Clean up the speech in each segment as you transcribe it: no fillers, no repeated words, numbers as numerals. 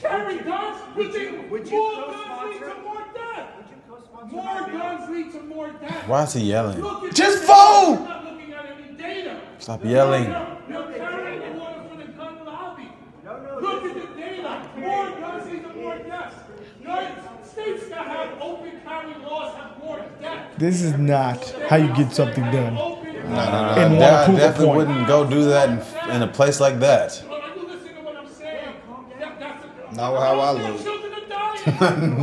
Carry guns? Would you more guns lead to more death? More guns lead to more death. Why is he yelling? Just vote! You're not looking at any data. Stop yelling. You're carrying the water for the gun lobby. Look at the data. More guns lead to more deaths. States that have open carry laws have more deaths. This is not how you get something done. No. I definitely wouldn't go do that in a place like that. Not how I look.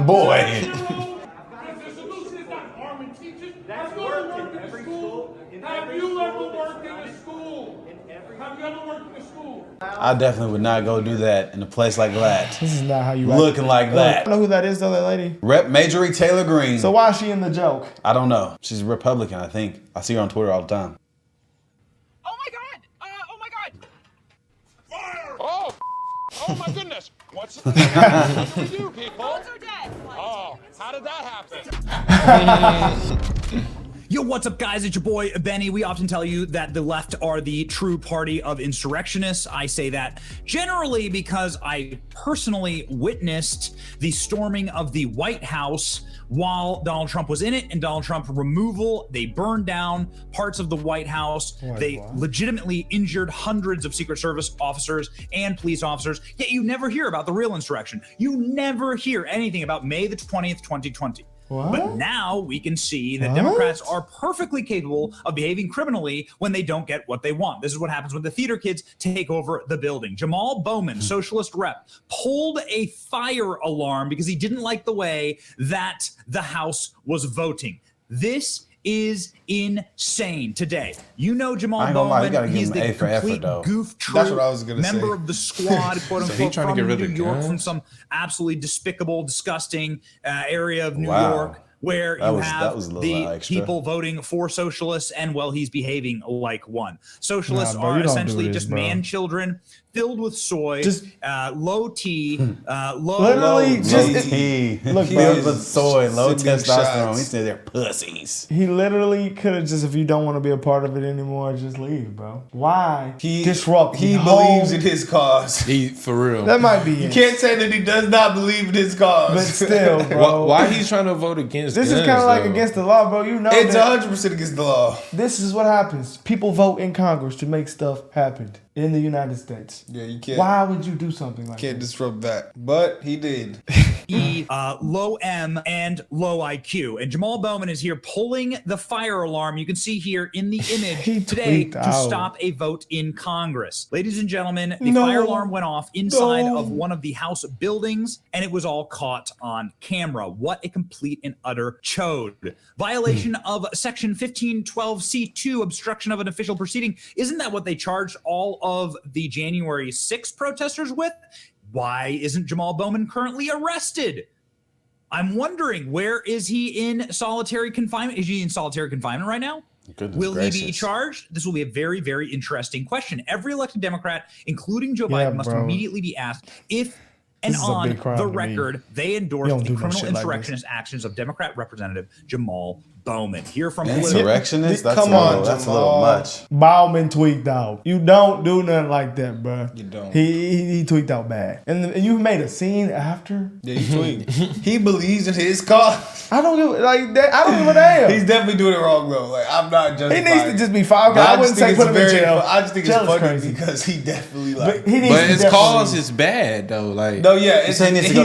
Boy. That's working in every school. Have you ever worked in a school? Have you ever worked in a school? I definitely would not go do that in a place like that. This is not how you looking like that. I know who that is though, that lady? Rep Marjorie Taylor Greene. So why is she in the joke? I don't know. She's a Republican, I think. I see her on Twitter all the time. Oh my god! Oh my god! Fire! Oh my goodness! What do we do, people? Phones are dead. Oh, how did that happen? Yo, what's up, guys? It's your boy, Benny. We often tell you that the left are the true party of insurrectionists. I say that generally because I personally witnessed the storming of the White House while Donald Trump was in it, and Donald Trump removal. They burned down parts of the White House. They legitimately injured hundreds of Secret Service officers and police officers, yet you never hear about the real insurrection. You never hear anything about May the 20th, 2020. What? But now we can see that Democrats are perfectly capable of behaving criminally when they don't get what they want. This is what happens when the theater kids take over the building. Jamaal Bowman, socialist rep, pulled a fire alarm because he didn't like the way that the House was voting. This is insane today. You know Jamaal Bowman, he's the complete goof troop, That's what I was gonna member say. of the squad, quote unquote, trying to get rid from of New York, guns? from some absolutely despicable, disgusting area of New York, where you have the people voting for socialists, and well, he's behaving like one. Socialists are essentially just man children filled with soy, low T, low T. Look, filled with soy, low testosterone. He said they're pussies. He literally could have just, if you don't want to be a part of it anymore, just leave, bro. Why disrupt? He believes in his cause. For real. That might be You can't say that he does not believe in his cause. But still, bro. Why he's trying to vote against This guns, is kind of like though? against the law, bro. You know It's that 100% against the law. this is what happens. People vote in Congress to make stuff happen in the United States. Yeah, you can't. Why would you do something like Can't that? disrupt that. But he did. low M and low IQ. And Jamaal Bowman is here pulling the fire alarm. You can see here in the image today to stop a vote in Congress. Ladies and gentlemen, the fire alarm went off inside of one of the House buildings, and it was all caught on camera. What a complete and utter chode. Violation of Section 1512C2, obstruction of an official proceeding. Isn't that what they charged all of the January 6th protesters with? Why isn't Jamaal Bowman currently arrested? I'm wondering, where is he in solitary confinement? Is he in solitary confinement right now? Will he be charged? This will be a very, very interesting question. Every elected Democrat, including Joe Biden, must immediately be asked if and on the record they endorse the criminal insurrectionist actions of Democrat Representative Jamaal Bowman. Hear from insurrectionist? That's Come on, that's a little much. Bowman tweaked out. You don't do nothing like that, bro. You don't. He tweaked out bad. And you made a scene after? Yeah, he tweaked. He believes in his cause. I don't give like that. I don't give a damn. He's definitely doing it wrong though. Like I'm not just. He needs to just be fired. But I wouldn't say put him in jail. I just think it's funny crazy. because he definitely like. But his cause is bad though. Like no, yeah, he's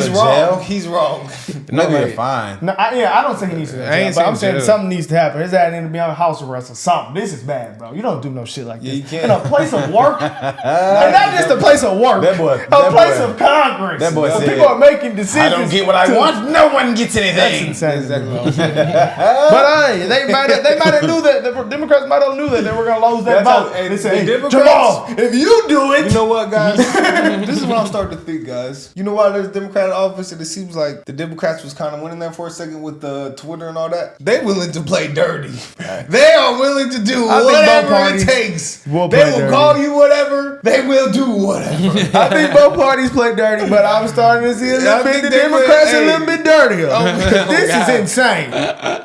wrong. Jail? He's wrong. Maybe you're fine. No, I don't say he needs to go to jail, but I'm saying something needs to happen. His ass need to be on house arrest or something. This is bad, bro. You don't do no shit like this. You can't. In a place of work, and not just a place of work, a place of Congress. That boy said, people are making decisions. I don't get what I want. No one gets anything. That's insane. But hey, they might have knew that. The Democrats might have knew that they were gonna lose that vote. They say, Jamaal, if you do it, you know what, guys? This is what I'm starting to think, guys. You know why there's a Democrat office, and it seems like the Democrats was kind of winning there for a second with the Twitter and all that. They willing to play dirty. They are willing to do whatever it takes. They will call you whatever. They will do whatever. I think both parties play dirty, but I'm starting to see a little bit the Democrats a little bit dirtier. This is insane.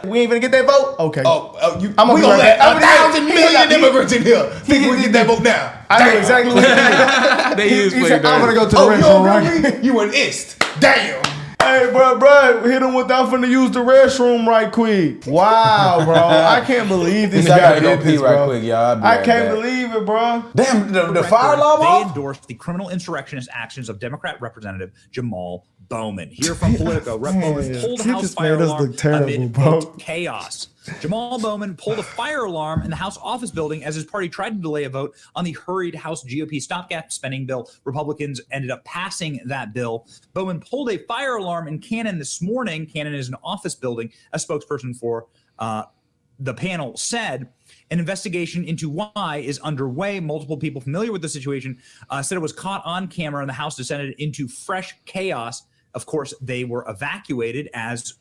We ain't gonna get that vote? Okay. I'm gonna let 1,000 million immigrants in here think we get that vote now. I know exactly what he said. I'm gonna go to the restroom right. You an ist. Damn. Hey, bro, hit him without finna use the restroom right quick. Wow, bro. I can't believe this guy did this, bro. Right quick, y'all. I can't believe it, bro. Damn, the fire alarm They off? endorsed the criminal insurrectionist actions of Democrat Representative Jamal Bowman. Here from Politico, Rep. Bowman pulled a house fire alarm amid vote chaos. Jamal Bowman pulled a fire alarm in the House office building as his party tried to delay a vote on the hurried House GOP stopgap spending bill. Republicans ended up passing that bill. Bowman pulled a fire alarm in Cannon this morning. Cannon is an office building. A spokesperson for the panel said an investigation into why is underway. Multiple people familiar with the situation said it was caught on camera and the House descended into fresh chaos. Of course, they were evacuated as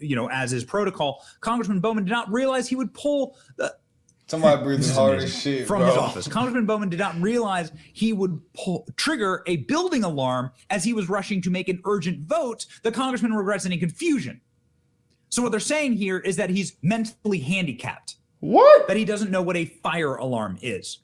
is protocol. Congressman Bowman did not realize he would pull the Somebody breathing hard as shit from his office. Congressman Bowman did not realize he would trigger a building alarm as he was rushing to make an urgent vote. The congressman regrets any confusion. So what they're saying here is that he's mentally handicapped. What? That he doesn't know what a fire alarm is.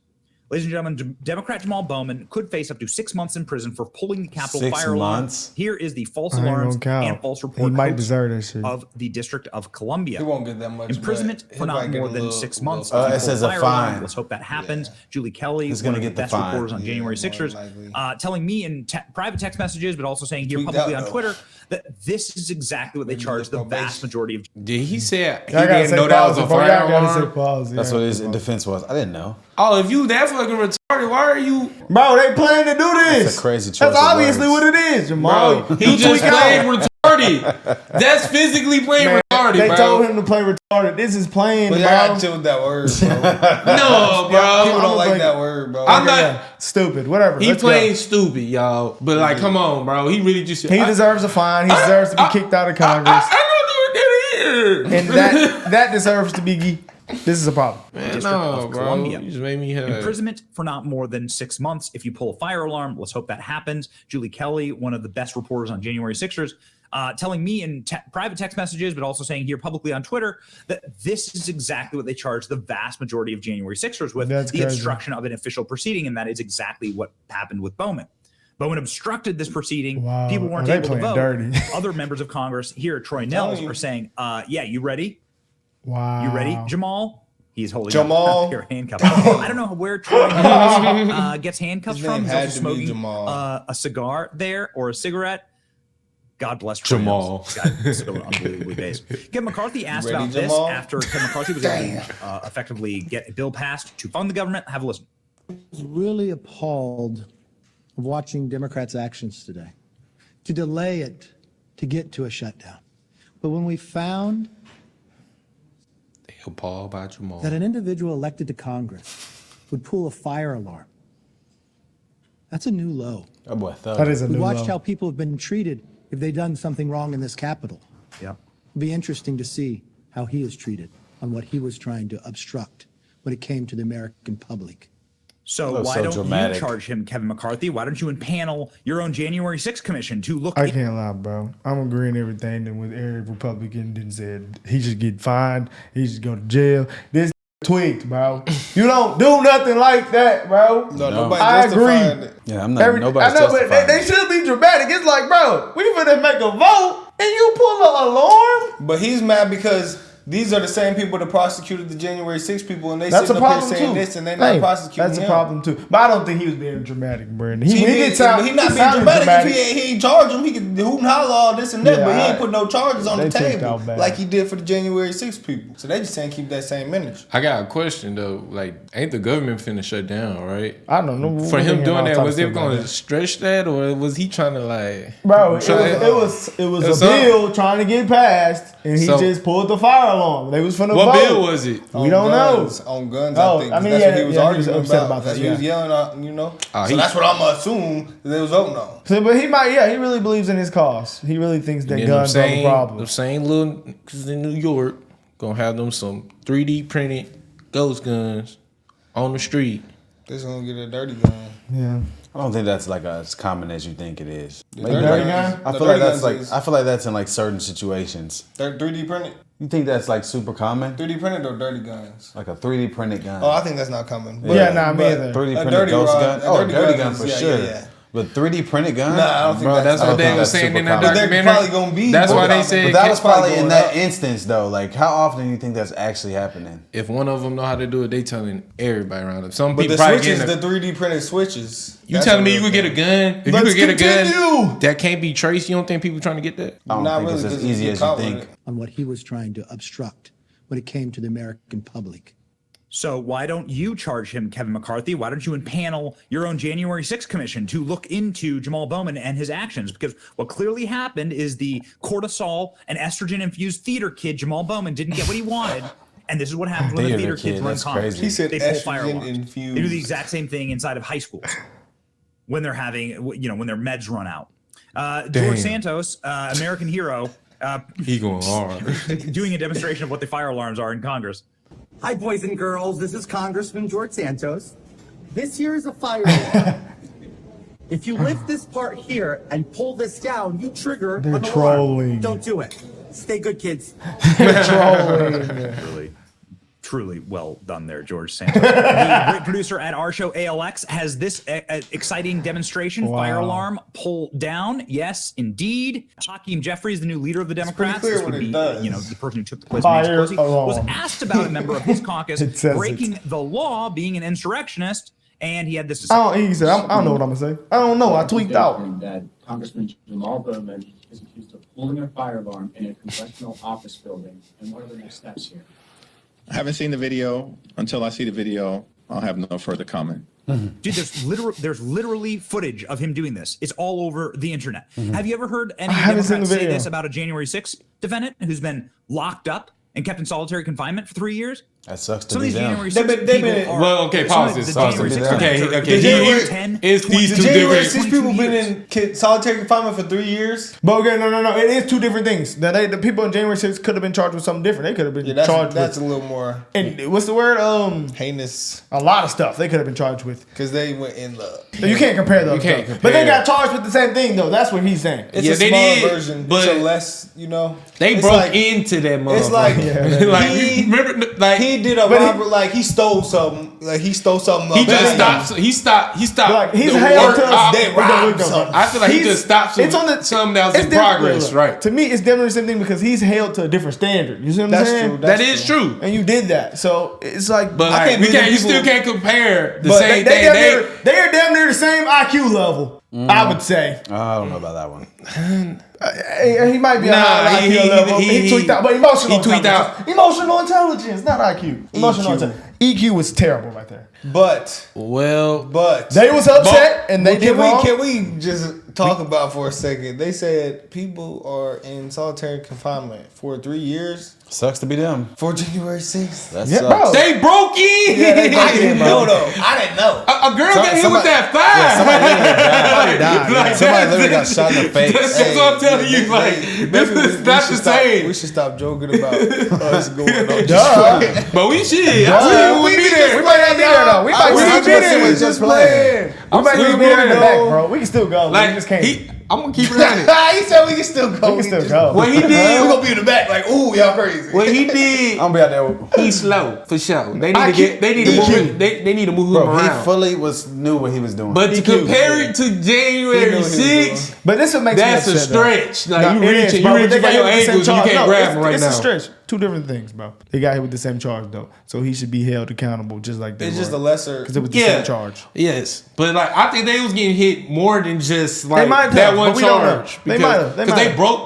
Ladies and gentlemen, Democrat Jamal Bowman could face up to 6 months in prison for pulling the Capitol fire alarm. Here is the false alarms and false report of the District of Columbia. He won't get that much. Imprisonment for not more than 6 months. It says a fine. Let's hope that happens. Julie Kelly, is going to get the best fine. reporters on January 6ers, telling me in private text messages, but also saying here publicly on Twitter that this is exactly what they charge the vast majority of. Did he say he didn't know that was a fire alarm? That's what his defense was. I didn't know. Oh, if you that fucking retarded, why are you? Bro, they plan to do this. That's a crazy choice. That's obviously what it is, Jamal. Bro, he just played retarded. That's physically playing retarded, they bro. told him to play retarded. This is playing, bro. I chill with that word, bro. No, bro. People don't like that word, bro. I'm not stupid. Whatever. He playing stupid, y'all. But like, come on, bro. He really just. He deserves a fine. He deserves to be kicked out of Congress. I don't know what that is. And that deserves to be. This is a problem. Man, no, bro. Columbia. You just made me hurt. Imprisonment for not more than 6 months if you pull a fire alarm. Let's hope that happens. Julie Kelly, one of the best reporters on January 6ers, telling me in private text messages, but also saying here publicly on Twitter that this is exactly what they charge the vast majority of January 6ers with, the obstruction of an official proceeding, and that is exactly what happened with Bowman. Bowman obstructed this proceeding. Wow. People weren't able to vote. Other members of Congress here at Troy Nels are saying, yeah, you ready? Wow. You ready, Jamal? He's holding Jamal. Up handcuffs. I don't know where Troy Nels gets handcuffs from. He's also smoking a cigar there or a cigarette. God bless Troy Jamal. Nels. So unbelievably based. Kevin McCarthy asked about this after Kevin McCarthy was able to effectively get a bill passed to fund the government. Have a listen. I was really appalled of watching Democrats' actions today to delay it to get to a shutdown. But when we found appalled by Jamal that an individual elected to Congress would pull a fire alarm, that's a new low. Oh boy, that is a new low. We watched how people have been treated if they've done something wrong in this Capitol. Yeah. It'll be interesting to see how he is treated on what he was trying to obstruct when it came to the American public. So why don't you charge him, Kevin McCarthy? Why don't you impanel your own January 6th commission to look? I can't lie, bro. I'm agreeing everything that with every Republican didn't said. He should get fined. He should go to jail. This tweaked, bro. You don't do nothing like that, bro. No, nobody I agree. it. Yeah, I'm not. Nobody's I know, but they should be dramatic. It's like, bro, we finna make a vote and you pull an alarm. But he's mad because these are the same people that prosecuted the January 6 people, and they sitting up here saying this, and they're not prosecuting him. That's a problem too. But I don't think he was being dramatic, Brandon. He not being dramatic. If he ain't charge him, he could hoot and holler all this and that, but he ain't put no charges on the table like he did for the January 6 people. So they just saying keep that same energy. I got a question though. Like, ain't the government finna shut down, right? I don't know. For him doing that, was they going to stretch that, or was he trying to like? Bro, it was a bill trying to get passed, and he just pulled the fire alarm. They was finna What vote. bill was it? We don't know. On guns, I think. I mean, that's what he was arguing about. That's what he was yelling at, you know. So that's what I'm gonna assume that they was voting on. So, but he really believes in his cause. He really thinks that guns are the problem. The same little niggas in New York gonna have them some 3D printed ghost guns on the street. This gonna get a dirty gun. Yeah. I don't think that's like as common as you think it is. Dirty gun? I feel like that's I feel like that's in like certain situations. They're 3D printed? You think that's like super common? 3D printed or dirty guns? Like a 3D printed gun. Oh, I think that's not common. Me either. 3D printed ghost gun? Oh, dirty gun for sure. Yeah. But 3D printed gun? Nah, I don't think that's what they were saying in that documentary. They're probably gonna be. That's why they said. But that was probably in that instance though. Like, how often do you think that's actually happening? If one of them know how to do it, they telling everybody around them. Some but people the probably switches, getting the 3D printed switches. You telling me you could get a gun? If you could get a gun that can't be traced, you don't think people trying to get that? I don't think it's as easy as you think. On what he was trying to obstruct when it came to the American public. So why don't you charge him, Kevin McCarthy? Why don't you impanel your own January 6th commission to look into Jamaal Bowman and his actions? Because what clearly happened is the cortisol and estrogen-infused theater kid, Jamaal Bowman, didn't get what he wanted. And this is what happens when the theater kids run Congress. He said they pull fire alarms. Infused. They do the exact same thing inside of high schools when they're having, when their meds run out. George Santos, American hero. He going hard. Doing a demonstration of what the fire alarms are in Congress. Hi, boys and girls. This is Congressman George Santos. This here is a fire alarm. If you lift this part here and pull this down, you trigger an alarm. Trolling. Don't do it. Stay good, kids. Really, truly well done there, George Santos. The great producer at our show, ALX, has this exciting demonstration. Wow. Fire alarm, pull down. Yes, indeed. Hakeem Jeffries, the new leader of the Democrats, clear this what would it be, does. the person who took the place of Nancy Pelosi, alarm. was asked about a member of his caucus breaking the law, being an insurrectionist, and he had this to say. He said, I don't know what I'm gonna say. I don't know. I tweaked out. That Congressman Jamaal Bowman is accused of pulling a fire alarm in a congressional office building. And what are the next steps here? I haven't seen the video. Until I see the video, I'll have no further comment. Dude, there's literally footage of him doing this. It's all over the internet. Have you ever heard any Democrats say this about a January 6th defendant who's been locked up and kept in solitary confinement for 3 years? That sucks to Some of be these them. January 6th people are... Well, okay, pause this. Okay. It's these two January different. 6 people been in solitary confinement for 3 years. But okay, no. It is two different things. Now, the people in January 6th could have been charged with something different. They could have been charged that's with... a little more... And what's the word? Heinous. A lot of stuff they could have been charged with. Because they went in love. So you can't compare those. But they got charged with the same thing, though. That's what he's saying. It's a smaller version. But it's a less, They broke into that motherfucker. It's like, he did a robbery, like he stole something. Like he stole something. He just stopped. He stopped. Like he's held to they robbed something. I feel like he just stopped something that was in progress, right? To me, it's definitely the same thing because he's held to a different standard. You see what I'm saying? That is true. And you did that, so it's like. But like, you still can't compare the same thing. They are damn near the same IQ level. I would say. I don't know about that one. He might be a high IQ level. He tweaked out, but emotional intelligence, not IQ. Emotional intelligence. EQ was terrible right there. But they was upset and they did wrong. Can we just talk about for a second? They said people are in solitary confinement for 3 years. Sucks to be them. For January 6th. That sucks. They broke in. Yeah, I didn't know though. I didn't know. A girl got hit with that fire. Somebody literally got shot in the face. That's what I'm telling you. Like, this is not the same. We should stop joking about us going on. But we should. We be there. We might not be there though. We might be there. Just playing. We might be there in the back, bro. We can still go. Like, we just can't. I'm gonna keep it on it. He said we can still go. We can still go. What he did, we gonna be in the back like, ooh, y'all crazy. What he did, I'm gonna be out there. he's slow for sure. They need to move him around. He fully knew what he was doing. But to compare it to January 6th, but this makes that's a stretch. Like you reaching by your ankles, and you can't grab him right now. It's a stretch. Two different things, bro. They got hit with the same charge though, so he should be held accountable just like they It's were. just a lesser because it was the same charge. Yes, but like I think they was getting hit more than just like that that one but we don't know. charge. They might have. Because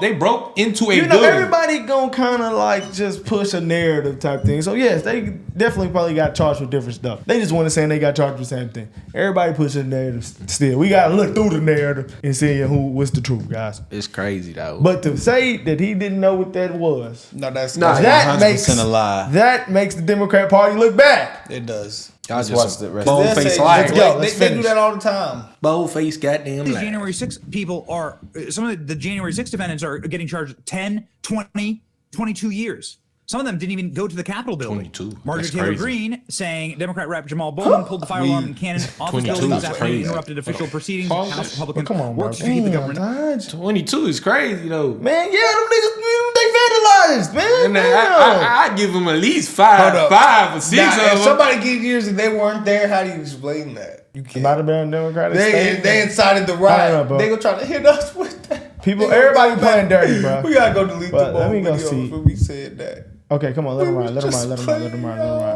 they broke into a building. Everybody gonna kind of like just push a narrative type thing. So yes, they definitely probably got charged with different stuff. They just want to say they got charged with the same thing. Everybody pushing a narrative still. We gotta look through the narrative and see what's the truth, guys. It's crazy though. But to say that he didn't know what that was, that makes a lie. That makes the Democrat Party look bad. It does. Let's watch the rest. Bold-faced liar. They do that all the time. Bold-faced goddamn liar. January 6th people are, some of the January 6th defendants are getting charged 10, 20, 22 years. Some of them didn't even go to the Capitol building. 22. Marjorie That's Taylor crazy. Greene saying Democrat Rep. Jamaal Bowman pulled the fire alarm in Cannon office 22 building is this afternoon, crazy. interrupted official proceedings. House Republicans come on, bro. worked to keep the government. Dodge. 22 is crazy though. Man, yeah, them niggas, they vandalized, man. And I give them at least five or six Now, of if them. somebody get years and they weren't there, how do you explain that? You It can't. might have been a Democratic They state. incited the I don't know, riot. bro. They gonna try to hit us with that. People, everybody playing dirty, bro. We gotta go delete But the let me go video see. for me saying that. Okay, come on, let him ride.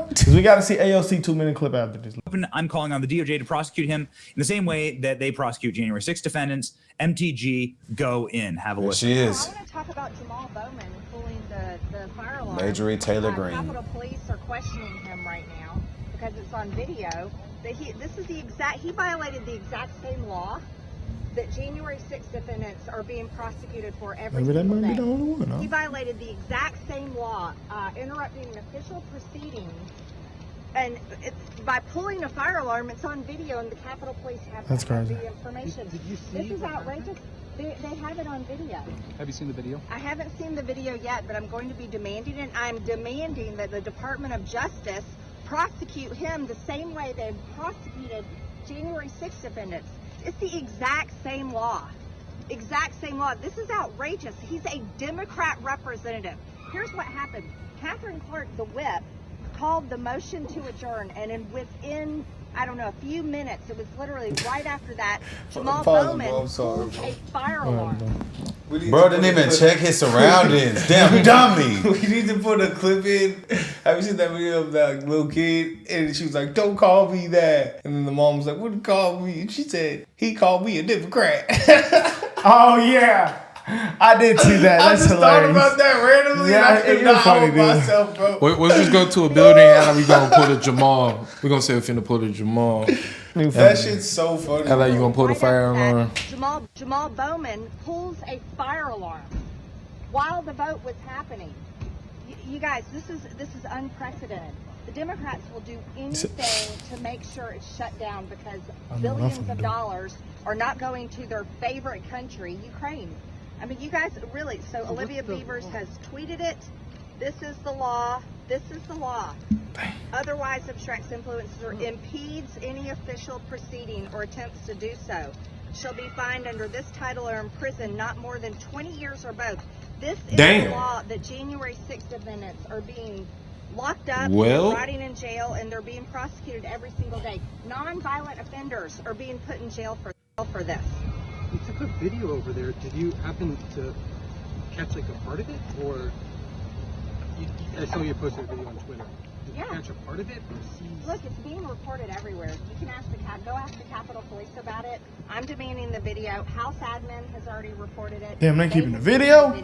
Because we got to see AOC 2-minute clip after this. I'm calling on the DOJ to prosecute him in the same way that they prosecute January 6 defendants. MTG, go in. Have a listen. She is. I want to talk about Jamaal Bowman pulling the fire alarm. Marjorie Taylor Greene. Capitol Police are questioning him right now because it's on video. That he violated the exact same law that January 6th defendants are being prosecuted for every Maybe that single might be day. the only one, huh? He violated the exact same law, interrupting an official proceeding, and by pulling a fire alarm. It's on video, and the Capitol Police have That's crazy. the information. Did you see This is outrageous. They have it on video. Have you seen the video? I haven't seen the video yet, but I'm going to be demanding it. I'm demanding that the Department of Justice prosecute him the same way they prosecuted January 6th defendants. It's the exact same law. Exact same law. This is outrageous. He's a Democrat representative. Here's what happened. Catherine Clark, the whip, called the motion to adjourn, and within, I don't know, a few minutes, it was literally right after that, Jamaal Bowman pulled a fire alarm. Bro didn't even check his surroundings. Damn dummy. We need to put a clip in. Have you seen that video of that little kid? And she was like, "Don't call me that." And then the mom was like, "What did he call me?" And she said, "He called me a Democrat." Oh, yeah. I did see that. I That's just hilarious. thought about that randomly, and I could you're not funny, hold dude. myself, bro. Let's just go to a building and we gonna pull the Jamal. We gonna say we're finna pull the Jamal. That shit's so funny. How you gonna pull the fire alarm? Jamaal Bowman pulls a fire alarm while the vote was happening. You guys, this is unprecedented. The Democrats will do anything to make sure it's shut down because billions of dollars are not going to their favorite country, Ukraine. I mean, you guys really. So Olivia Beavers has tweeted it. This is the law. This is the law. Otherwise obstructs, influences, or impedes any official proceeding or attempts to do so shall be fined under this title or imprisoned not more than 20 years or both. This is the law that January 6th defendants are being locked up, rotting in jail, and they're being prosecuted every single day. Non-violent offenders are being put in jail for this. You took a video over there. Did you happen to catch like a part of it, or I saw you posted a video on Twitter? Did you catch a part of it, or see? Look, it's being reported everywhere. You can go ask the Capitol Police about it. I'm demanding the video. House admin has already reported it. Damn, they keeping the video?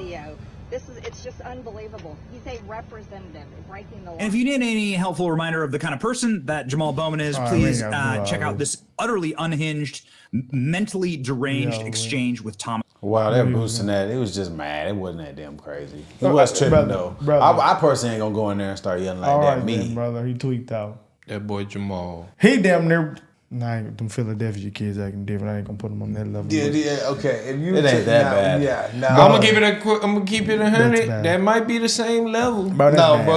It's just unbelievable. He's a representative breaking the law. And if you need any helpful reminder of the kind of person that Jamaal Bowman is, please check out this utterly unhinged, mentally deranged exchange with Thomas. Wow, they're boosting that. It was just mad. It wasn't that damn crazy. He was tripping though. I personally ain't gonna go in there and start yelling like that. Me, brother, he tweaked out. That boy Jamaal. He damn near. Nah, them Philadelphia kids acting different. I ain't gonna put them on that level. Yeah, okay. If you it ain't that bad. Yeah, I'm gonna keep it 100. That might be the same level. Bro,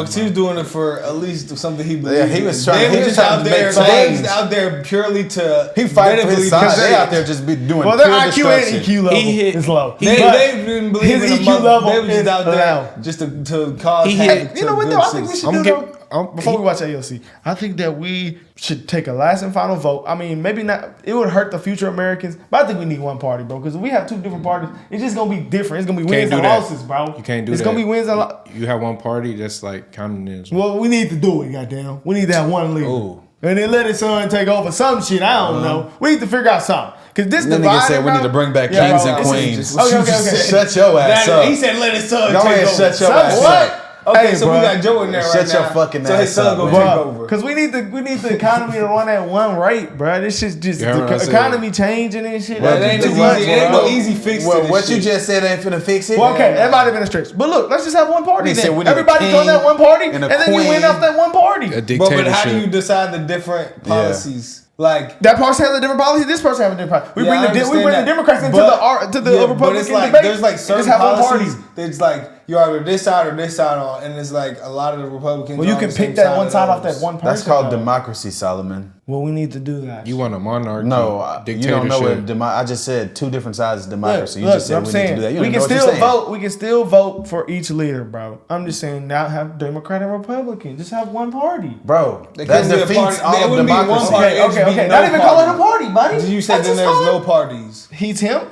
he was doing it for at least something he believed. Yeah, he was trying. He just out there. They was out there purely to. He fighting for his side. They out there just be doing. Well, their IQ and EQ level is low. They didn't believe in EQ level. They were just out there just to cause havoc. You know what though? I think we should do though. Before we watch AOC, I think that we should take a last and final vote. I mean, maybe not. It would hurt the future Americans, but I think we need one party, bro. Because if we have two different parties, it's just gonna be different. It's gonna be wins and losses, bro. You can't do that. It's gonna be wins and losses. You have one party that's like communism. Well, we need to do it, goddamn. We need to have one leader. Ooh. And then let his son take over some shit. I don't know. We need to figure out something. Because this nigga said we need to bring back kings and queens. Okay. Shut your ass up. He said let his son Go take ahead, over. shut your ass up. Okay, so we got Joe in there right now. Shut your fucking ass up. So his son gonna take over. Because we need the economy to run at one rate, bro. This shit's just the economy changing and shit. Well, it ain't too much. It ain't no easy fix to this what shit. you just said ain't finna fix it. Well, okay, that might have been a stretch. But look, let's just have one party They then. said we need Everybody a join that one party, and and a then you win queen. off that one party. A dictatorship. But how do you decide the different policies? Like that person has a different policy. This person has a different policy. We bring the Democrats into the yeah, Republican but it's like, debate. there's like certain just have one policies party. that's like you're either this side or this side on, and it's like a lot of the Republicans. Well, you can pick that one side off that one person. That's called democracy, Solomon. Well, we need to do that. You want a monarchy? No, you don't know what I just said 2 different sides of democracy. You just said we need to do that. We can still vote. We can still vote for each leader, bro. I'm just saying, not have Democrat and Republican. Just have one party, bro. That defeats all of democracy. Okay. Not even call it a party, buddy. You said then there's no parties. He's him.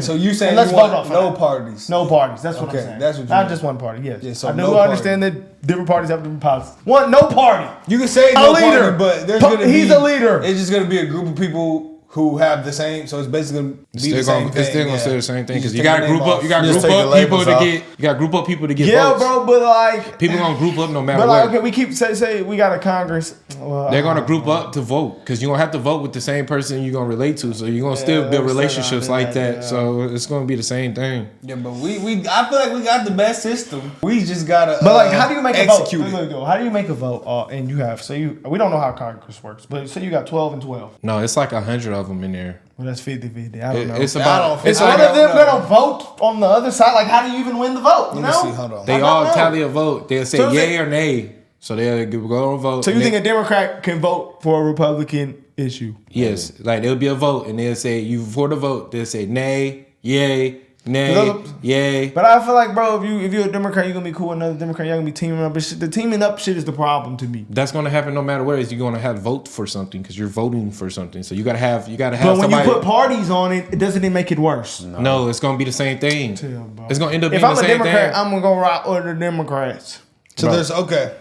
So you saying let's vote off no parties? No parties. That's what I'm saying. That's what not just one party. Yes. So I do understand that different parties have different policies. No party. You can say no party, but there's gonna be. He's a leader. It's just gonna be a group of people who have the same. So it's basically gonna be the same thing. It's still gonna say the same thing because you gotta group up. You gotta group up people to get. You gotta group up people to get votes. Yeah, bro. But like people gonna group up no matter what. But like, okay, we keep say we got a Congress. Well, they're gonna group up to vote because you're gonna have to vote with the same person you're gonna relate to. So you're gonna still build relationships like that. Yeah. So it's gonna be the same thing. Yeah, but I feel like we got the best system. We just gotta. But like, how do you make a vote? It. How do you make a vote? And you have we don't know how Congress works, but say you got 12 and 12. No, it's like 100 of them in there. Well, that's 50-50. I don't know. It's about. Is one of them gonna vote on the other side? Like, how do you even win the vote? You know? Let me see. Hold on. They all tally a vote. They'll say yay or nay. So they'll go and vote. So you think a Democrat can vote for a Republican issue? Yes. Like there'll be a vote, and they'll say you for the vote. They'll say nay, yay. Nay, yay. But I feel like, bro, if you're a Democrat, you're gonna be cool with another Democrat. You're gonna be teaming up. But the teaming up shit is the problem to me. That's gonna happen no matter what. You're gonna have to vote for something because you're voting for something. So you gotta have. But when you put parties on it, doesn't it make it worse? No, it's gonna be the same thing. It's gonna end up being the same thing. If I'm a Democrat, I'm gonna go rock with the Democrats. So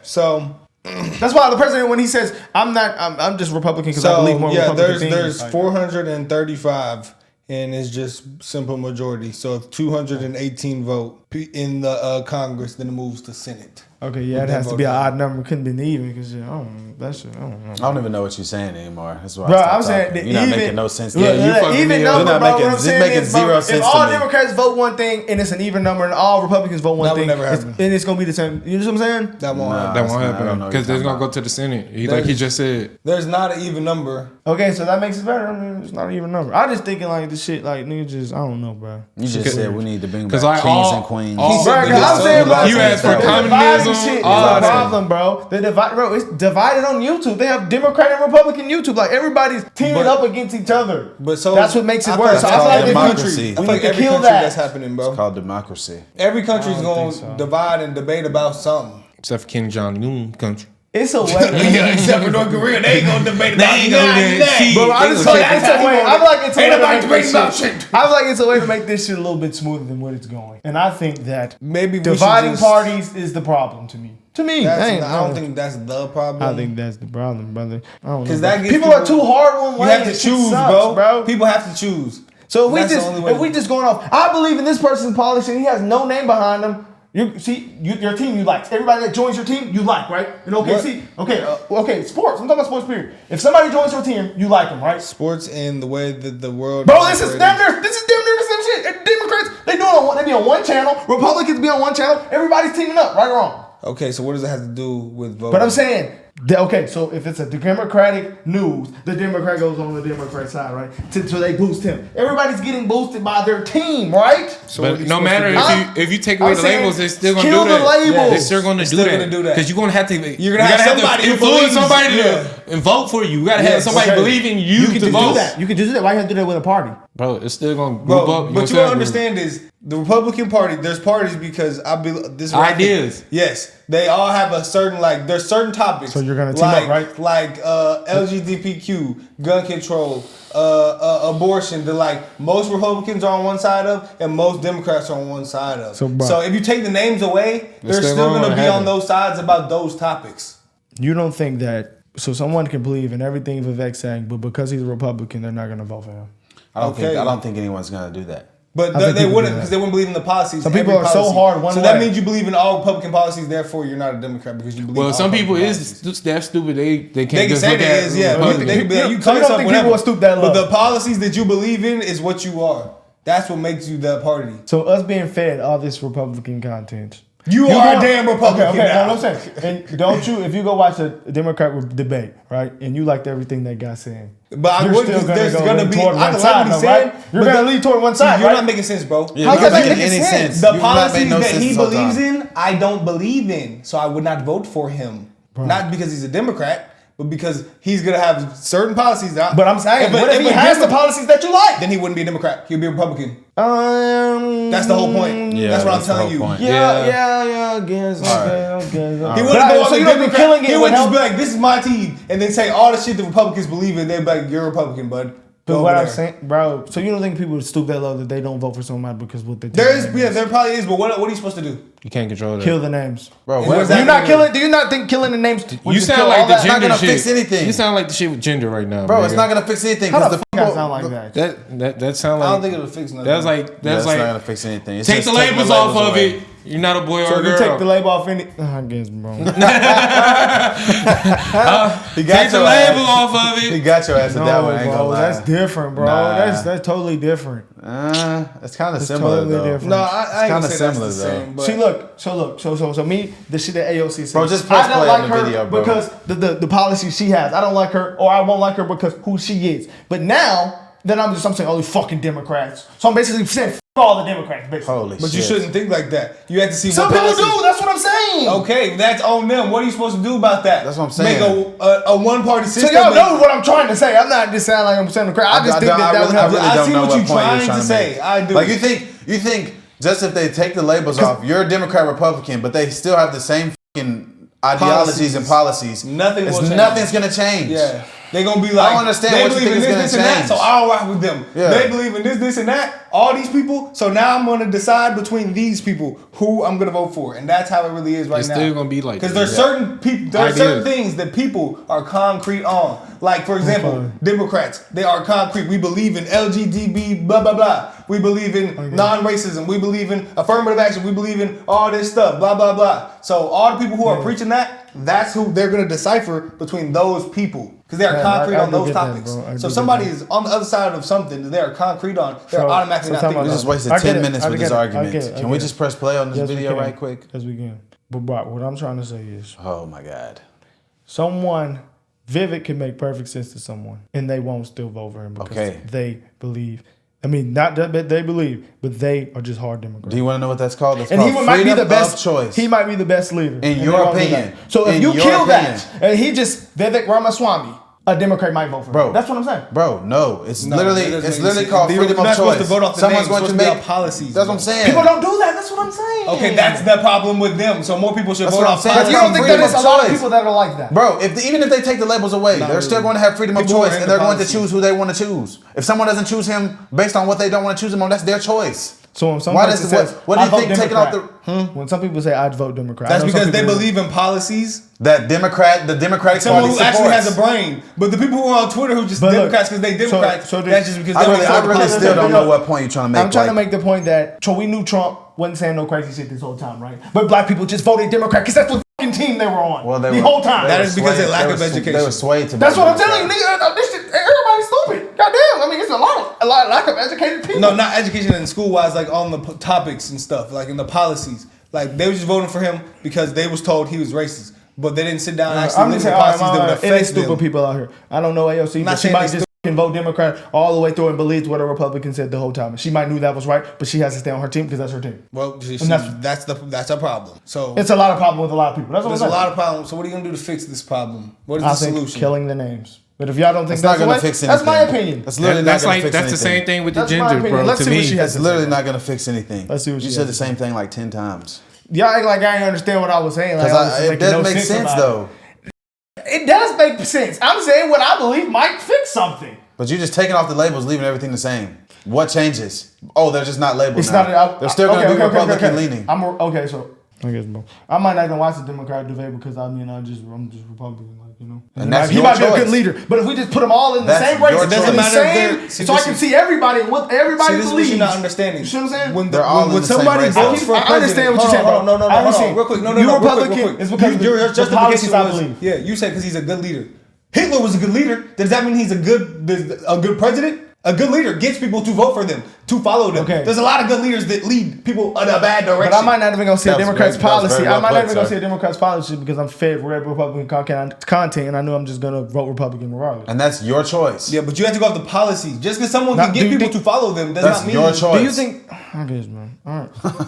So that's why the president, when he says I'm just Republican because I believe more Republican things. There's 435. And it's just simple majority. So if 218 vote in the Congress, then it moves to Senate. Okay, yeah, it has to be an odd number. It couldn't be even because I don't know. That shit, I don't know. I don't even know what you're saying anymore. That's why. Bro, I'm saying you're not making no sense. Look, even number, bro. What I'm saying is, zero sense. If all Democrats vote one thing and it's an even number, and all Republicans vote one thing, and it's gonna be the same. You know what I'm saying? That won't happen because they're gonna go to the Senate. Like he just said, there's not an even number. Okay, so that makes it better. I mean, it's not an even number. I just thinking like this shit, like niggas just, I don't know, bro. You just said we need to bring back like kings and queens. I'm saying, you asked for communism. Problem, bro. It's divided on YouTube. They have Democrat and Republican YouTube. Like everybody's teaming up against each other. But so that's what makes it worse. So I feel like democracy. We need to kill that. That's happening, bro. It's called democracy. Every country's gonna divide and debate about something. Except for King Jong-un country. It's a way. Except for North Korea, they ain't gonna debate about nothing. But I just like it's a way. I feel like it's a way to make this shit. I feel like it's a way to make this shit a little bit smoother than what it's going. And I think that maybe dividing parties is the problem to me. I don't think that's the problem. I think that's the problem, brother. I don't know. Because people are too hard one way. You have to choose, bro. People have to choose. So if we just going off, I believe in this person's policy and he has no name behind him. You see, your team you like. Everybody that joins your team, you like, right? And sports. I'm talking about sports. Period. If somebody joins your team, you like them, right? Sports and the way that the world. Bro, this is damn near the same shit. Democrats, they be on one channel. Republicans be on one channel. Everybody's teaming up, right or wrong. Okay, so what does it have to do with voting? But I'm saying, okay, so if it's a Democratic news, the Democrat goes on the Democrat side, right? So they boost him. Everybody's getting boosted by their team, right? So but no matter if you take away the labels, they're still gonna do that. Kill the labels. They're still gonna do that because you're gonna have to. You're gonna have somebody to influence somebody to vote for you. You gotta have somebody believe in you to vote. You can just do that. Why you have to do that with a party? Bro, it's still gonna group up. But you don't understand is the Republican Party. There's parties because I believe this ideas. Yes, they all have a certain there's certain topics. So you're gonna team up, right? Like LGBTQ, gun control, abortion. That most Republicans are on one side of, and most Democrats are on one side of. So if you take the names away, they're still gonna be on those sides about those topics. You don't think that? So someone can believe in everything Vivek's saying, but because he's a Republican, they're not gonna vote for him. I don't think anyone's gonna do that. But they wouldn't because they wouldn't believe in the policies. Some people are so hard one way. So that means you believe in all Republican policies. Therefore, you're not a Democrat because you believe. Well, some people is that stupid. They can't. They can say they is. Yeah, they can be. You call yourself whatever. People are stupid that low. But the policies that you believe in is what you are. That's what makes you that party. So us being fed all this Republican content, You are a damn Republican. Okay, now. What I'm saying. And don't you, if you go watch a Democrat debate, right, and you liked everything that guy's saying, but you're still going to be toward one side, right? You're going to lean toward one side, You're right? not making sense, bro. Yeah, How's that making making any sense? The policies that he believes in, I don't believe in. So I would not vote for him. Bro. Not because he's a Democrat, but because he's going to have certain policies. But I'm saying, what if he has the policies that you like? Then he wouldn't be a Democrat. He'd be a Republican. That's the whole point. Yeah, that's what I'm telling you. Yeah, I guess. Okay. He wouldn't go on the Democrat. He would just be like, this is my team. And then say all the shit the Republicans believe in. They'd be like, you're a Republican, bud. But what I'm saying, bro, so you don't think people stoop that low that they don't vote for somebody because what they there probably is, but what are you supposed to do? You can't control that. Kill the names. Bro, do you not think killing the names you sound like the gender gonna shit. Fix anything. You sound like the shit with gender right now. Bro, nigga. it's not gonna fix anything. How the fuck I sound like that? That sound like I don't think it'll fix nothing. That's like not gonna fix anything. It's take the labels off of it. You're not a boy or a girl. So you take the label off I guess, bro. Take the label off of it. He got your ass at that one. I ain't gonna lie. That's different, bro. That's totally different. It's kind of similar totally though. different. No, I ain't kind of say similar that's the same, though. but So me, the shit that AOC said. Bro, just press I don't play like on the her video, bro. because the policy she has. I don't like her, or I won't like her because who she is. But now that I'm saying all these fucking Democrats. So I'm basically saying all the Democrats, basically. Holy shit. But you shouldn't think like that. You have to see Some what people policies. do. That's what I'm saying. Okay, that's on them. What are you supposed to do about that? That's what I'm saying. Make a one-party So system. y'all know what I'm trying to say. I'm not just saying like I'm saying the crowd. I just think that would I have. really I don't see know what what you're point trying you're trying to to say. make. I do. Like you think just if they take the labels off, you're a Democrat, Republican, but they still have the same fucking ideologies and policies. Nothing's gonna change. Yeah. They're gonna be like, I don't understand they what you believe think in is this, gonna and that, change. so I'll rock with them. Yeah. They believe in this, and that. All these people. So now I'm gonna decide between these people who I'm gonna vote for, and that's how it really is right It's now. still gonna be like because that. there's certain people, there's certain things that people are concrete on. Like for example, Democrats, they are concrete. We believe in LGBT, blah blah blah. We believe in non-racism. We believe in affirmative action. We believe in all this stuff, blah blah blah. So all the people who are preaching that's who they're gonna decipher between those people. Because they are concrete on those topics. So if somebody is on the other side of something that they are concrete on, they're automatically not thinking. We just wasted 10 minutes with this argument. Can we just press play on this video right quick? Yes, we can. But what I'm trying to say is, oh my God, Vivek can make perfect sense to someone, and they won't still vote for him because they believe. I mean, not that they believe, but they are just hard Democrats. Do you want to know what that's called? That's and called he might be the best choice. He might be the best leader, in your opinion. So if you kill that, and he just Vivek Ramaswamy, a Democrat might vote for him. That's what I'm saying. Bro, no. It's literally called freedom of choice. To vote off the Someone's going to make policies. That's what I'm saying. People don't do that. That's what I'm saying. Okay, that's the problem with them. So more people should vote off But policies. you don't think there's a lot of people that are like that? Bro, even if they take the labels away, they're still going to have freedom of choice, and they're going to choose who they want to choose. If someone doesn't choose him based on what they don't want to choose him on, that's their choice. So when some what do you think taking off the when some people say I'd vote Democrat, that's because they believe in policies that the Democratic someone Party who actually supports. has a brain. But the people who are on Twitter who just Democrats because they Democrats, that's just because I really still don't know what point you're trying to make. I'm trying to make the point that we knew Trump wasn't saying no crazy shit this whole time, right? But black people just voted Democrat because that's what fucking team they were on the whole time. That is because of lack of education. They were swayed to. That's what I'm telling you, nigga. This shit, everybody's stupid. Goddamn. I mean, it's a lot of lack of educated people. No, not education in school wise, like on the topics and stuff, like in the policies. Like they were just voting for him because they was told he was racist, but they didn't sit down and actually look at the policies that would affect stupid them. people out here. I don't know AOC, but she might just vote Democrat all the way through and believes what a Republican said the whole time. She might knew that was right, but she has to stay on her team because that's her team. Well, that's a problem. So it's a lot of problem with a lot of people. There's a lot of problems. So what are you gonna do to fix this problem? What is the solution? Killing the names. But if y'all don't think that's not going to fix anything, that's my opinion. That's literally not going to fix anything. That's the same thing with the That's my gender, opinion. bro. Let's To see what me, she has It's literally not going to fix anything. Let's see what you said the same thing like 10 times. Y'all act like I ain't understand what I was saying. Like it doesn't make sense though. It does make sense. I'm saying what I believe might fix something. But you're just taking off the labels, leaving everything the same. What changes? Oh, they're just not labeled It's now. not. They're still going to be Republican leaning. So I guess, bro. I might not even watch the Democrat debate because I'm just Republican, like, you know. And that's he might be a good leader, but if we just put them all in the same race, it doesn't matter. So I can see everybody and what everybody believes. This is what you're not understanding. You see what I'm saying? When somebody votes for a president, I understand what you're saying. No, real quick. You Republican is because your justification I believe. Yeah, you said because he's a good leader. Hitler was a good leader. Does that mean he's a good president? A good leader gets people to vote for them, to follow them. Okay. There's a lot of good leaders that lead people in a bad direction. But I might not even go see a Democrat's policy. I might not even go sir. see a Democrat's policy because I'm fed Republican content, and I know I'm just gonna vote Republican regardless. And that's your choice. Yeah, but you have to go off the policy. Just because someone can get people to follow them does not mean your choice. Do you think? I guess, man. All right.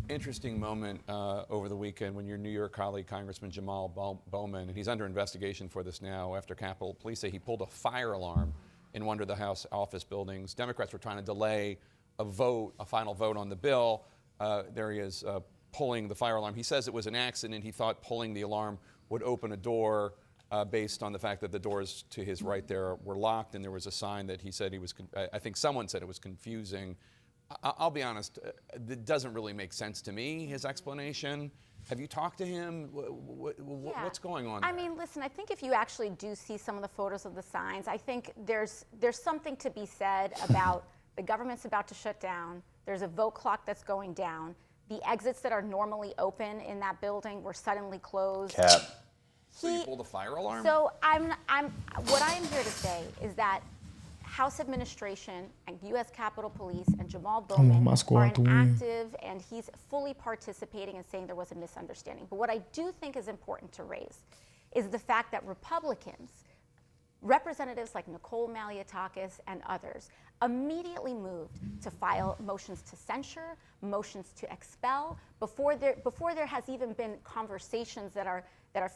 Interesting moment over the weekend when your New York colleague, Congressman Jamaal Bowman, and he's under investigation for this now after Capitol Police say he pulled a fire alarm in one of the House office buildings. Democrats were trying to delay a final vote on the bill. There he is pulling the fire alarm. He says it was an accident. He thought pulling the alarm would open a door based on the fact that the doors to his right there were locked, and there was a sign that he said he was, I think someone said it was confusing. I'll be honest, it doesn't really make sense to me, his explanation. Have you talked to him? What's going on there? I mean, listen, I think if you actually do see some of the photos of the signs, I think there's something to be said about the government's about to shut down. There's a vote clock that's going down. The exits that are normally open in that building were suddenly closed. Cap. So you pulled a fire alarm? So what I am here to say is that House administration and U.S. Capitol Police and Jamaal Bowman are active, and he's fully participating and saying there was a misunderstanding. But what I do think is important to raise is the fact that Republicans, representatives like Nicole Malliotakis and others, immediately moved to file motions to censure, motions to expel, before there has even been conversations that are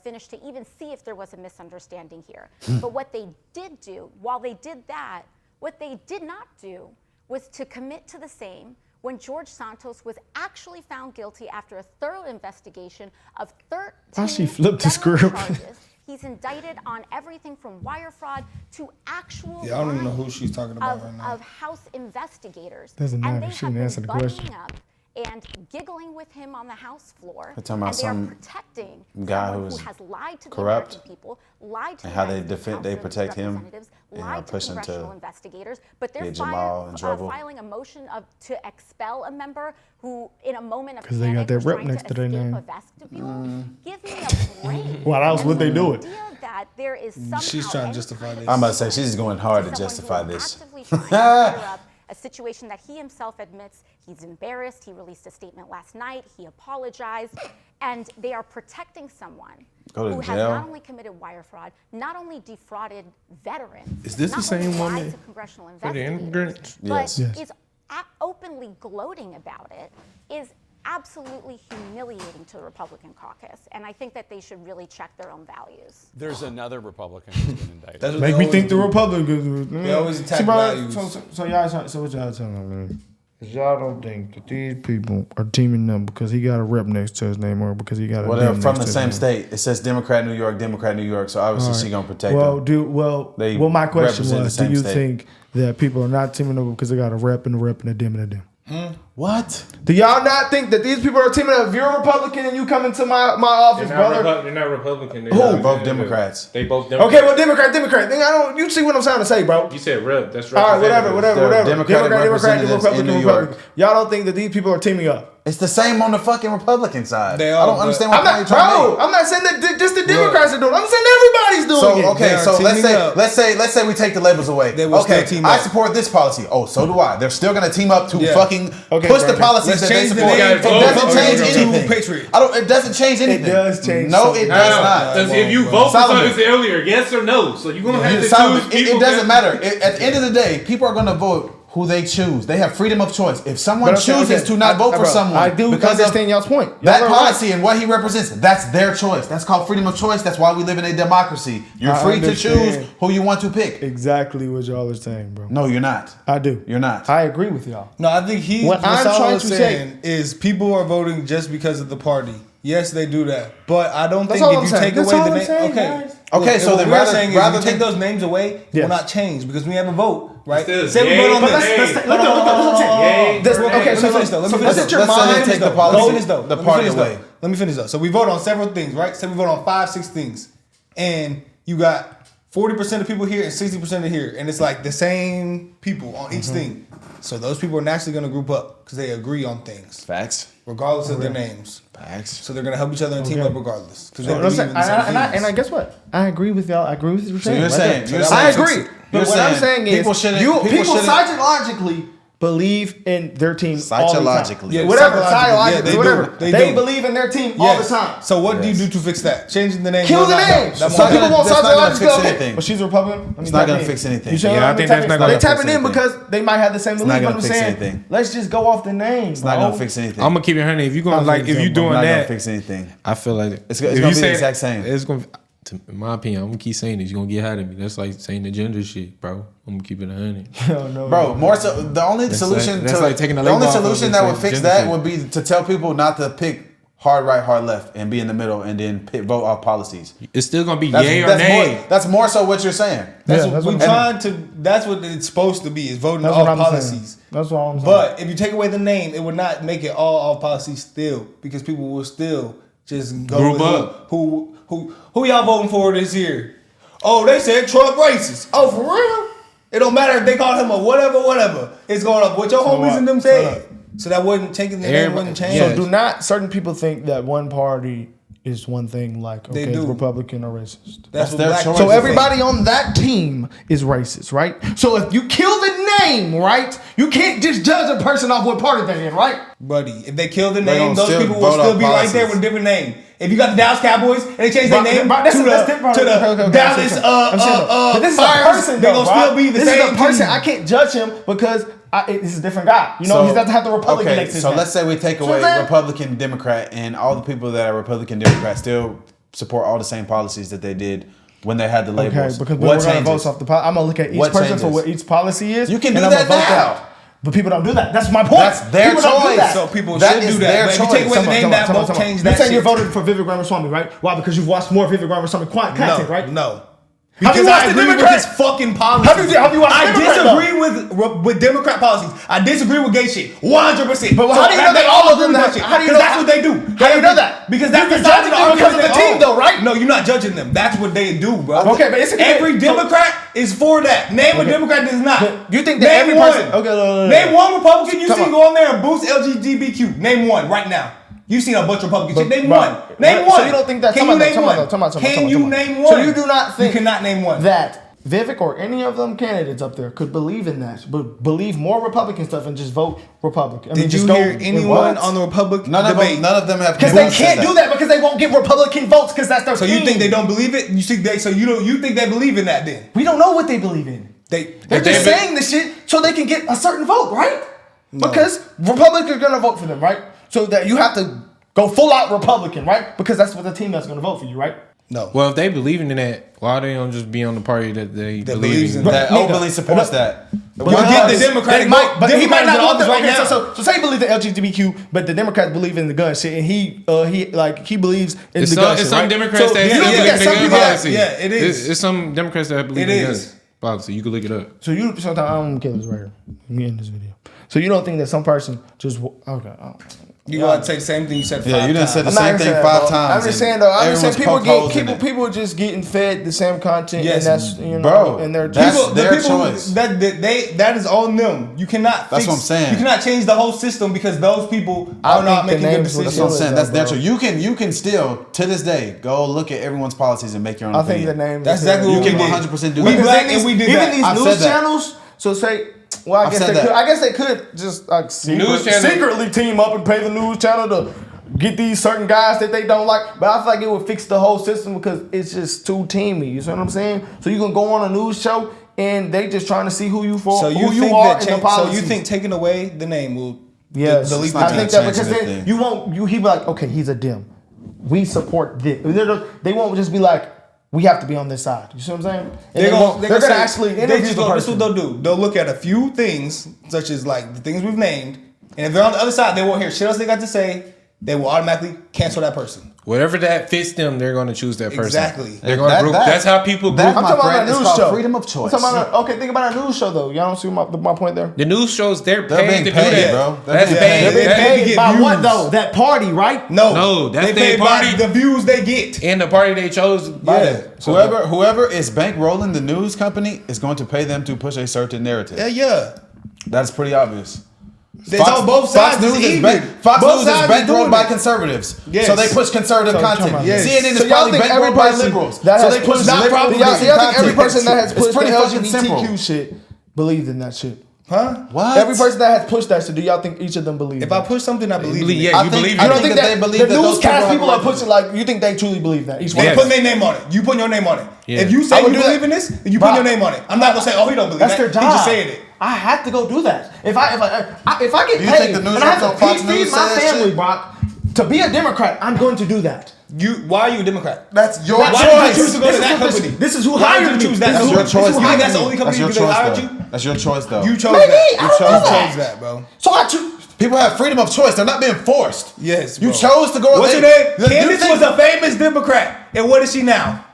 finished to even see if there was a misunderstanding here. But what they did do, while they did that, what they did not do was to commit to the same when George Santos was actually found guilty after a thorough investigation of 13 federal charges. He's indicted on everything from wire fraud to actual I don't even know who she's talking about right now. Of House investigators. Doesn't matter. And they She have didn't been answer the question. buddying up and giggling with him on the House floor. They're talking about and they some are protecting guy someone who's who has lied to the corrupt, American people, lied to and the how they United States defend, House they of protect him, Representatives, and lied to push him congressional to investigators, but they're get Jamaal in trouble. filing a motion to expel a member who, in a moment of Because they got panic, that was rep trying next to their escape name. a vestibule. Give me a break. What else would they do it? The idea that there is somehow She's trying to any justify kind of this. I'm about to say she's going hard to someone justify who is this. actively trying to cover up a situation that he himself admits he's embarrassed. He released a statement last night. He apologized. And they are protecting someone who has not only committed wire fraud, not only defrauded veterans. Is this the not same only lied woman to congressional for the investigators, immigrants? but Yes. is openly gloating about it, is absolutely humiliating to the Republican caucus. And I think that they should really check their own values. There's another Republican who's been indicted. That's what Make they me always think the do. Republicans. They always attack See, bro, values. So what y'all telling me? Is y'all don't think that these people are teaming up because he got a rep next to his name or because he got a Well, they're Dem from next the to same his name? state. It says Democrat New York, so obviously she gonna protect them. They my question represent the was, do same you state. think that people are not teaming up because they got a rep and a Dem and a Dem? What? Do y'all not think that these people are teaming up? If you're a Republican and you come into my office, brother. They're not Republican. Who? Both Democrats. They both Democrats. Okay, well, Democrat. Then you see what I'm trying to say, bro. You said rep. That's All right, representative. whatever. Democratic representatives in New York. Y'all don't think that these people are teaming up? It's the same on the fucking Republican side. They I are, don't but- understand what point you're trying to make. I'm not saying that just the Democrats are doing it. I'm saying everybody's doing it. Okay, They are so teaming up. let's say we take the labels away. They will Okay, still team I up. support this policy. Oh, so do I. They're still gonna team up to Yeah. fucking Okay, push the Brandon. policies Let's that they change the support. name It from doesn't Republican change to anything. Patriot. It doesn't change anything. does change No, something. it does not. Because if you vote for something earlier, yes or no, so you're gonna have to Solomon, choose people. it doesn't matter. At the end of the day, people are gonna vote who they choose. They have freedom of choice. If someone chooses to not vote for someone, I do because understand y'all's point. that Y'all are policy and what he represents, that's their choice. That's called freedom of choice. That's why we live in a democracy. You're I free to understand. choose who you want to pick. Exactly what y'all are saying, bro. No, you're not. I do. You're not. I agree with y'all. No, I think What I'm Solomon trying was to say- saying is people are voting just because of the party. Yes, they do that, but I don't That's think all if I'm you saying. take That's away all the I'm name, saying, okay, guys. Okay, so what then we're rather- saying is rather if you take than- those names away, Yes. will not change because we have a vote, right? Still, Say we yay, vote on but this. let's- look, okay, so Okay, let me finish though. Let me finish. let's say they take the policy- Let me finish though. the Let me party finish though. away. Let me finish though. So we vote on several things, right? Say we vote on 5, 6 things, and you got 40% of people here and 60% are here, and it's like the same people on each thing. So those people are naturally going to group up because they agree on things. Facts. Regardless of their names. Facts. So they're going to help each other and team up regardless. Because So I guess what? I agree with y'all. I agree with what you're saying. I agree. But what I'm saying is, people psychologically believe in their team all the time. Yeah, psychologically, whatever. They believe in their team all the time. So what do you do to fix that? Changing the name. Kill the name. Some people won't psychologically. But she's a Republican. It's not gonna fix anything. Yeah, I think that's not gonna fix anything. They tapping in because they might have the same belief. But I'm saying, let's just go off the name. It's not gonna fix anything. I'm gonna keep it 100. If you going like, if you doing that, that, not gonna fix anything. I feel like it's gonna be the exact same. It's gonna. In my opinion, I'm gonna keep saying this. You're gonna get out of me. That's like saying the gender shit, bro. I'm gonna keep it 100. Bro, more so the only solution that would fix that would be to tell people not to pick hard right, hard left, and be in the middle, and then vote off policies. It's still gonna be yay or nay. That's more so what you're saying. That's what it's supposed to be. Is voting off policies. That's what I'm saying. But if you take away the name, it would not make it all off policies still, because people will still just go group with up. Who y'all voting for this year? Oh, they said Trump racist. Oh, for real? It don't matter if they call him a whatever. It's going up what your homies and them said. So that wouldn't taking the name wouldn't change. So do not certain people think that one party is one thing, like okay, it's Republican or racist. That's their choice. So everybody on that team is racist, right? So if you kill the name, right, you can't just judge a person off what party they're in, right? Buddy, if they kill the name, those people will still be right there with a different name. If you got the Dallas Cowboys and they change their name to the Dallas Fires, they're going to still be the same This is a person, I can't judge him because this is a different guy. You know, he doesn't have the Republican next to his name. Let's say we take away Republican, Democrat, and all the people that are Republican, Democrat still support all the same policies that they did when they had the labels. Okay, because we're going to vote off the policy. I'm going to look at each person for what each policy is. You can do that now. But people don't do that. That's my point. That's their choice. So people should do that. But if you take away the name, that won't change that shit. You're saying you voted for Vivek Ramaswamy, right? Why? Because you've watched more Vivek Ramaswamy content, right? No. Because I agree with his fucking policies. Have you watched I disagree with Democrat policies. I disagree with gay shit 100%. But how do you know that all of them? How do you know that's what they do? How do you know that? Because that's the judging them because of the team, though, right? No, you're not judging them. That's what they do, bro. Okay, but it's every Democrat is for that. Name a Democrat that's not. You think that every person? Okay, name one Republican you see go on there and boost LGBTQ. Name one right now. You've seen a bunch of Republican shit. Name one. Name one. So you don't think that? Can you name one? Can you name one? So you do not think you cannot name one that Vivek or any of them candidates up there could believe in that, but believe more Republican stuff and just vote Republican. Did you hear anyone on the Republican debate? None of them have. Because they can't do that because they won't get Republican votes because that's their team. So you think they don't believe it? You think they believe in that then? We don't know what they believe in. They're just saying this shit so they can get a certain vote, right? No. Because Republicans are gonna vote for them, right? So that you have to go full out Republican, right? Because that's what the team that's gonna vote for you, right? No. Well, if they believe in that, why they don't just be on the party that they believe in? That openly supports that. You get the Democratic vote. But he might not want the right now. So say he believes in LGBTQ, but the Democrats believe in the gun shit, and he believes in the gun shit. It's some Democrats that believe in the gun policy. Yeah, it is. It's some Democrats that believe in the gun policy. You can look it up. So sometimes I don't kill this right here. Me in this video. So you don't think that some person just okay? You gotta say the same thing you said 5 times. Yeah, you done said the same thing 5 times. I'm just saying though. I'm just saying people just getting fed the same content, and that's and they're that's their choice. That is on them. You cannot. That's what I'm saying. You cannot change the whole system because those people are not making good decisions. That's what I'm saying. That's their choice. You can still to this day go look at everyone's policies and make your own opinion. I think the name. That's exactly what you can 100% do. We black and we did that. Even these news channels. So say. Well, I guess they could just secretly team up and pay the news channel to get these certain guys that they don't like. But I feel like it would fix the whole system because it's just too teamy. You see what I'm saying? So you can go on a news show and they just trying to see who you for, so who you are in the policies. So you think taking away the name will delete I think that because then you won't. He'd be like, okay, he's a Dem. We support this. They won't just be like, we have to be on this side. You see what I'm saying? And they're gonna actually interview the person. This is what they'll do. They'll look at a few things, such as like the things we've named, and if they're on the other side, they won't hear shit else they got to say. They will automatically cancel that person. Whatever that fits them, they're going to choose that person. Exactly. They're going to group. That's how people group. That, I'm my talking friend, about a is news called show. freedom of choice. I'm talking about okay, think about a news show though. Y'all don't see my point there. The news shows they're They're paid being to paid, do that, bro. That's They're paid. being They're being to paid get by what views. though? That party, right? No, that's they their paid by party. the views they get. And the party they chose by that. So Whoever is bankrolling the news company is going to pay them to push a certain narrative. Yeah. That's pretty obvious. It's on both sides. Fox News is even. Fox Both News is sides bankrolled doing by it. conservatives, Yes. so they push conservative content. Yes. CNN is So y'all probably think every bankrolled by person liberals, that so has they push pushed not liberal propaganda y'all think every content. person that has It's pushed the pretty fucking simple. LGBTQ shit believed in that shit? Huh? What? Every person that has pushed that shit, do y'all think each of them believe? If I push something, I believe in it. Yeah, you believe You it. don't think that they believe the that those newscast people are have pushing like you think they truly believe that? Each one. They Yes. put their name on it. You put your name on it. Yeah. If you I say you would do believe that. in this, then you put Bro. your name on it. I'm not gonna say, oh, he don't believe That's that. their job. He just saying it. I have to go do that. If I get You paid think the news and I have on to Fox feed News my says family, shit? Brock, to be a Democrat, I'm going to do that. Why are you a Democrat? That's your Why choice. did you choose to go to This that is what company? this is who Why did hired you me. choose that? That's This is your who- choice. this is who You think hired that's the me. only That's company your because they choice, hired though. you? That's your choice, though. You chose Maybe, that. I You don't know chose that. that, bro. So I choose. People have freedom of choice. They're not being forced. Yes, You bro. chose to go. What's her they- name? do you Candace think- was a famous Democrat. And what is she now?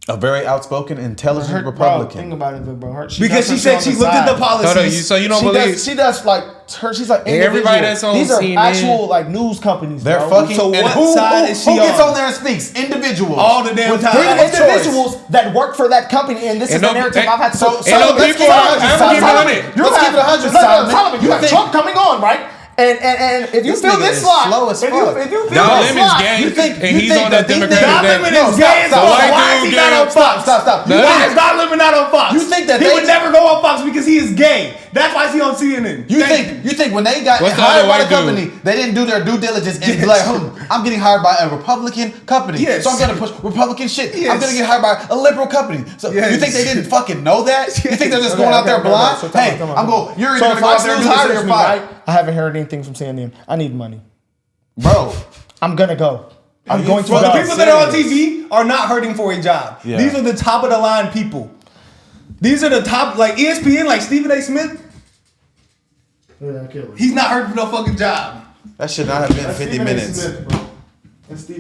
a very outspoken, intelligent Think Republican. about it, bro. Because she said she looked at the policies. Hold on, so you don't believe? She does like her. She's like Everybody individual. that's on These are CNN. actual like news companies. They're bro. fucking. So and what who, side is she who gets on? on there and speaks? Individuals. All the damn With time. freedom of choice. individuals that work for that company, and this is And the no- narrative and- I've had to. so So no let's people keep it are- 100, I'm Solomon. keeping it 100. You're Let's keep it 100, Solomon. Solomon. You You have think- Trump coming on, right? And if you This feel nigga this is slot, slow as if fuck. you feel Don this Lemon's slot, gay, you think- and you he's think on that the these Democratic niggas- Don thing. Lemon No, is stop, gay as stop. fuck. White Why is dude he not gay. on Fox? Stop. No, Why is Don Lemon not on Fox? You think that he they- would never go on Fox because he is gay? That's why he's on CNN. You think when they got What's the hired other by the white dude? company, they didn't do their due diligence and be like, I'm getting hired by a Republican company, Yes. so I'm gonna push Republican shit. Yes. I'm gonna get hired by a liberal company. So Yes. you think they didn't fucking know that? You think they're just going out there blind? So Hey, I'm going. You're So either if gonna go out Fox there and News do this or hires you're me, fired, right? I haven't heard anything from CNN. I need money. bro. I'm gonna go. I'm you going to Well, go. the people that are on TV are not hurting for a job. Yeah. These are the top of the line people. These are the top, like ESPN, like Stephen A. Smith. He's not hurting for no fucking job. That should not have been 50 minutes.